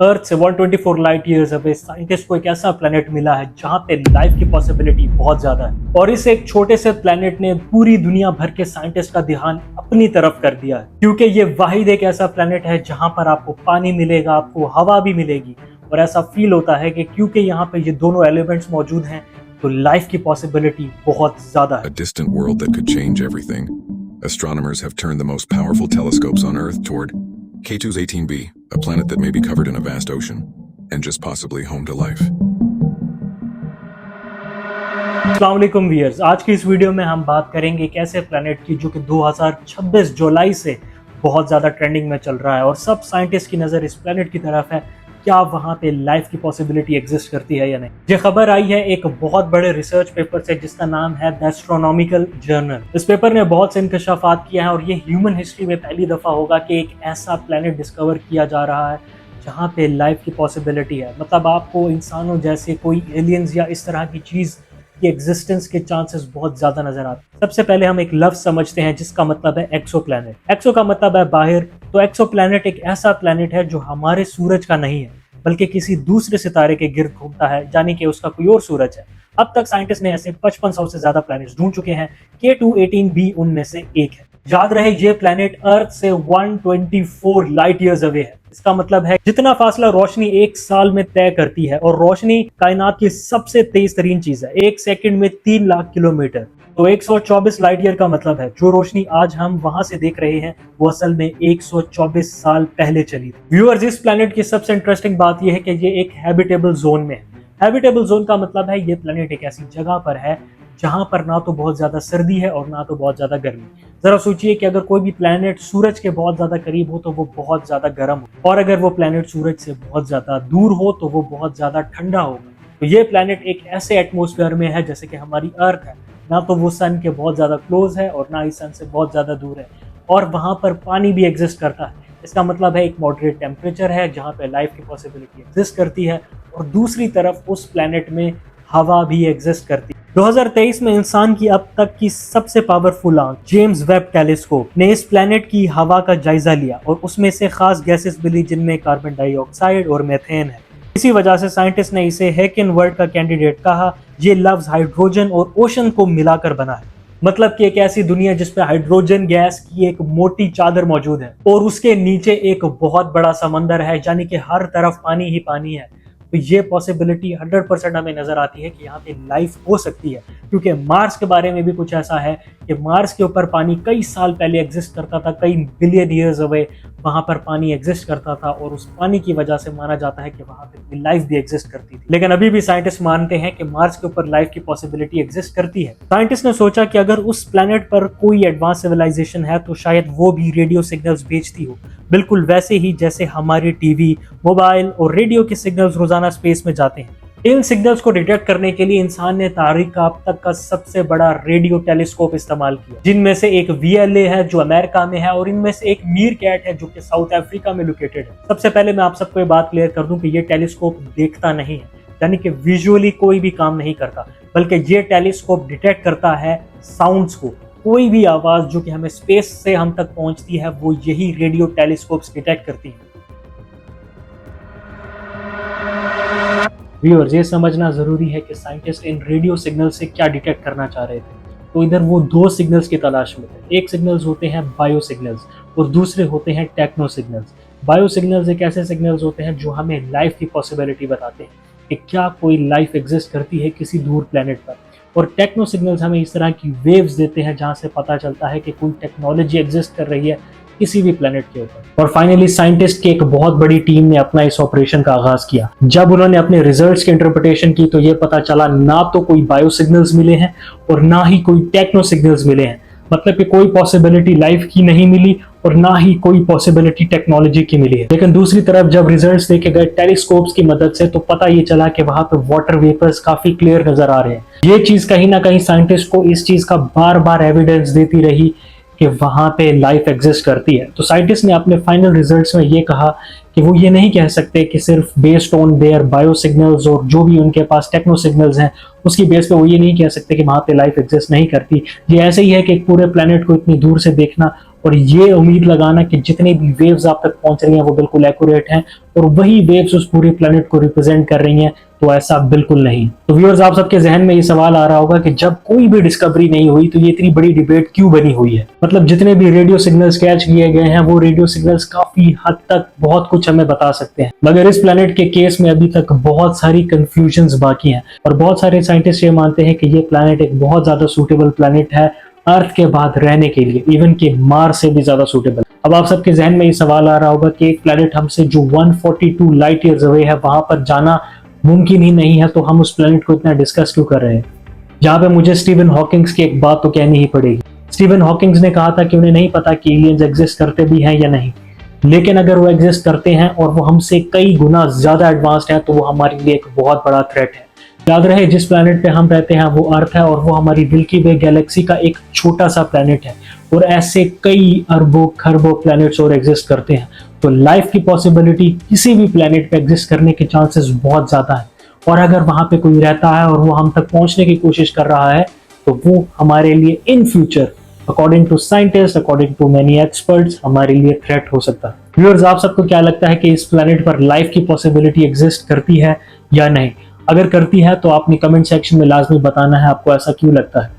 अर्थ से 124 light years away scientist को एक ऐसा प्लेनेट मिला है जहां पे लाइफ की पॉसिबिलिटी बहुत ज्यादा है और इस एक छोटे से प्लेनेट ने पूरी दुनिया भर के साइंटिस्ट का ध्यान अपनी तरफ कर दिया है, क्योंकि ये वाहिद एक ऐसा प्लेनेट है जहां पर आपको पानी मिलेगा, आपको हवा भी मिलेगी और ऐसा फील होता है कि क्योंकि यहाँ पे ये दोनों एलिमेंट्स मौजूद हैं तो लाइफ की पॉसिबिलिटी बहुत ज्यादा है। A distant world that could change everything. Astronomers have turned the most powerful telescopes on Earth toward K2's 18b, a planet that may be covered in a vast ocean and just possibly home to life. अस्सलाम वालेकुम viewers, आज की इस video में हम बात करेंगे एक ऐसे प्लेनेट की जो कि 2026 जुलाई से बहुत ज़्यादा ट्रेंडिंग में चल रहा है और सब साइंटिस्ट की नज़र इस प्लेनेट की तरफ है। क्या वहाँ पे लाइफ की पॉसिबिलिटी एग्जिस्ट करती है या नहीं। ये खबर आई है एक बहुत बड़े रिसर्च पेपर से जिसका नाम है द एस्ट्रोनॉमिकल जर्नल। इस पेपर ने बहुत से इंकशाफात किया है और ये ह्यूमन हिस्ट्री में पहली दफ़ा होगा कि एक ऐसा प्लेनेट डिस्कवर किया जा रहा है जहाँ पे लाइफ की पॉसिबिलिटी है। मतलब आपको इंसानों जैसे कोई एलियंस या इस तरह की चीज़ की एग्जिस्टेंस के चांसेस बहुत ज़्यादा नजर आते हैं। सबसे पहले हम एक लफ्ज़ समझते हैं जिसका मतलब है एक्सो प्लैनेट। एक्सो का मतलब है बाहर, तो एक्सो प्लैनेट एक ऐसा प्लैनेट है जो हमारे सूरज का नहीं है बल्कि किसी दूसरे सितारे के गिर्द घूमता है, यानी कि उसका कोई और सूरज है। अब तक साइंटिस्ट ने ऐसे 5500 से ज्यादा प्लैनेट्स ढूंढ चुके हैं। K2-18b उनमें से एक है। याद रहे ये प्लैनेट अर्थ से 124 लाइट ईयर्स अवे है। इसका मतलब है जितना फासला रोशनी एक साल में तय करती है, और रोशनी कायनात की सबसे तेज तरीन चीज है। एक सेकंड में 3 लाख किलोमीटर, तो 124 लाइट ईयर का मतलब है जो रोशनी आज हम वहां से देख रहे हैं वो असल में 124 साल पहले चली थी। व्यूअर्स, इस प्लैनेट की सबसे इंटरेस्टिंग बात यह है कि ये एक हैबिटेबल जोन में है। हैबिटेबल जोन का मतलब है ये प्लैनेट एक ऐसी जगह पर है जहां पर ना तो बहुत ज्यादा सर्दी है और ना तो बहुत ज्यादा गर्मी। जरा सोचिए कि अगर कोई भी प्लैनेट सूरज के बहुत ज्यादा करीब हो तो वो बहुत ज्यादा गर्म हो, और अगर वो प्लैनेट सूरज से बहुत ज्यादा दूर हो तो वो बहुत ज्यादा ठंडा होगा। तो ये प्लैनेट एक ऐसे एटमोस्फेयर में है जैसे कि हमारी अर्थ है, ना तो वो सन के बहुत ज्यादा क्लोज है और ना ही सन से बहुत ज्यादा दूर है, और वहां पर पानी भी एग्जिस्ट करता है। इसका मतलब है एक मॉडरेट टेम्परेचर है जहां पे लाइफ की पॉसिबिलिटी एग्जिस्ट करती है, और दूसरी तरफ उस प्लैनेट में हवा भी एग्जिस्ट करती है। 2023 में इंसान की अब तक की सबसे पावरफुल आंख जेम्स वेब टेलीस्कोप ने इस प्लैनेट की हवा का जायजा लिया और उसमें से खास गैसेस मिली जिनमें कार्बन डाइऑक्साइड और मीथेन है। इसी वजह से साइंटिस्ट ने इसे हैकिन वर्ल्ड का कैंडिडेट कहा। ये लफ्ज हाइड्रोजन और ओशन को मिलाकर बना है। मतलब कि एक ऐसी दुनिया जिसपे हाइड्रोजन गैस की एक मोटी चादर मौजूद है और उसके नीचे एक बहुत बड़ा समंदर है, यानी कि हर तरफ पानी ही पानी है। तो ये पॉसिबिलिटी 100% हमें नजर आती है कि यहाँ पे लाइफ हो सकती है, क्योंकि मार्स के बारे में भी कुछ ऐसा है कि मार्स के ऊपर पानी कई साल पहले एग्जिस्ट करता था, कई बिलियन ईयर्स अवे वहां पर पानी एग्जिस्ट करता था, और उस पानी की वजह से माना जाता है कि वहां पे लाइफ भी एग्जिस्ट करती थी। लेकिन अभी भी साइंटिस्ट मानते हैं कि मार्स के ऊपर लाइफ की पॉसिबिलिटी एग्जिस्ट करती है। साइंटिस्ट ने सोचा कि अगर उस प्लैनेट पर कोई एडवांस सिविलाइजेशन है तो शायद वो भी रेडियो सिग्नल्स भेजती हो, बिल्कुल वैसे ही जैसे हमारे टीवी, मोबाइल और रेडियो के सिग्नल्स रोजाना स्पेस में जाते हैं। इन सिग्नल्स को डिटेक्ट करने के लिए इंसान ने तारीख का अब तक का सबसे बड़ा रेडियो टेलीस्कोप इस्तेमाल किया, जिनमें से एक VLA है जो अमेरिका में है, और इनमें से एक मीरकैट है जो कि साउथ अफ्रीका में लोकेटेड है। सबसे पहले मैं आप सबको ये बात क्लियर कर दूं कि ये टेलीस्कोप देखता नहीं है, यानी कि विजुअली कोई भी काम नहीं करता, बल्कि ये टेलीस्कोप डिटेक्ट करता है साउंड्स को। कोई भी आवाज जो कि हमें स्पेस से हम तक पहुंचती है वो यही रेडियो टेलीस्कोप्स डिटेक्ट करती है। व्यूअर्स, ये समझना जरूरी है कि साइंटिस्ट इन रेडियो सिग्नल से क्या डिटेक्ट करना चाह रहे थे। तो इधर वो दो सिग्नल्स की तलाश में थे। एक सिग्नल्स होते हैं बायो सिग्नल्स और दूसरे होते हैं टेक्नो सिग्नल्स। बायो सिग्नल्स एक ऐसे सिग्नल्स होते हैं जो हमें लाइफ की पॉसिबिलिटी बताते हैं कि क्या कोई लाइफ एग्जिस्ट करती है किसी दूर प्लेनेट पर, और टेक्नो सिग्नल्स हमें इस तरह की वेव्स देते हैं जहां से पता चलता है कि कोई टेक्नोलॉजी एग्जिस्ट कर रही है किसी भी प्लेनेट के ऊपर। और फाइनली साइंटिस्ट की एक बहुत बड़ी टीम ने अपना इस ऑपरेशन का आगाज किया। जब उन्होंने अपने रिजल्ट्स की इंटरप्रिटेशन की तो ये पता चला ना तो कोई बायो सिग्नल्स मिले हैं और ना ही कोई टेक्नो सिग्नल्स मिले हैं। मतलब कि कोई पॉसिबिलिटी लाइफ की नहीं मिली और ना ही कोई पॉसिबिलिटी टेक्नोलॉजी की मिली है। लेकिन दूसरी तरफ जब रिजल्ट्स देखे गए टेलीस्कोप्स की मदद से तो पता ये चला कि वहां पे वाटर वेपर्स काफी क्लियर नजर आ रहे हैं। ये चीज कहीं ना कहीं साइंटिस्ट को इस चीज का बार बार एविडेंस देती रही कि वहां पे लाइफ एग्जिस्ट करती है। तो साइंटिस्ट ने अपने फाइनल रिजल्ट्स में ये कहा कि वो ये नहीं कह सकते कि सिर्फ based on their bio signals और जो भी उनके पास टेक्नो सिग्नल्स हैं उसकी बेस पे वो ये नहीं कह सकते कि वहां पे लाइफ एग्जिस्ट नहीं करती। ये ऐसे ही है कि एक पूरे प्लेनेट को इतनी दूर से देखना और ये उम्मीद लगाना कि जितनी भी वेव्स आप तक पहुंच रही हैं वो बिल्कुल एक्यूरेट हैं और वही वेव्स उस पूरे प्लेनेट को रिप्रेजेंट कर रही हैं, तो ऐसा बिल्कुल नहीं। तो व्यूअर्स, आप सबके जहन में ये सवाल आ रहा होगा कि जब कोई भी डिस्कवरी नहीं हुई तो ये इतनी बड़ी डिबेट क्यों बनी हुई है। मतलब जितने भी रेडियो सिग्नल्स कैच किए गए हैं वो रेडियो सिग्नल्स काफी हद तक बहुत कुछ हमें बता सकते हैं, मगर इस प्लेनेट के केस में अभी तक बहुत सारी कंफ्यूजन्स बाकी हैं और बहुत सारे साइंटिस्ट ये मानते हैं कि ये प्लेनेट एक बहुत ज्यादा सूटेबल प्लेनेट है अर्थ के बाद रहने के लिए, इवन कि मार्स से भी ज्यादा सूटेबल। अब आप सबके जहन में ये सवाल आ रहा होगा कि एक प्लेनेट हमसे जो 142 लाइट ईयर्स अवे है वहां पर जाना मुमकिन ही नहीं है, तो हम उस प्लेनेट को इतना डिस्कस क्यों कर रहे हैं। जहां पे मुझे स्टीवन हॉकिंग्स की एक बात तो कहनी ही पड़ेगी। स्टीवन हॉकिंग्स ने कहा था कि उन्हें नहीं पता कि एलियंस एग्जिस्ट करते भी हैं या नहीं, लेकिन अगर वो एग्जिस्ट करते हैं और वो हमसे कई गुना ज्यादा एडवांस्ड है तो वो हमारे लिए एक बहुत बड़ा थ्रेट है। याद रहे, जिस प्लेनेट पे हम रहते हैं वो अर्थ है और वो हमारी मिल्की वे गैलेक्सी का एक छोटा सा प्लेनेट है और ऐसे कई अरबों खरबों प्लैनेट्स और एग्जिस्ट करते हैं। तो लाइफ की पॉसिबिलिटी किसी भी प्लेनेट पे एग्जिस्ट करने के चांसेस बहुत ज्यादा है और अगर वहां पे कोई रहता है और वो हम तक पहुंचने की कोशिश कर रहा है तो वो हमारे लिए in future, according to scientist, according to many experts, हमारे लिए थ्रेट हो सकता है। व्यूअर्स, आप सबको क्या लगता है कि इस प्लेनेट पर लाइफ की पॉसिबिलिटी एग्जिस्ट करती है या नहीं? अगर करती है तो आपने कमेंट सेक्शन में लाजमी बताना है आपको ऐसा क्यों लगता है।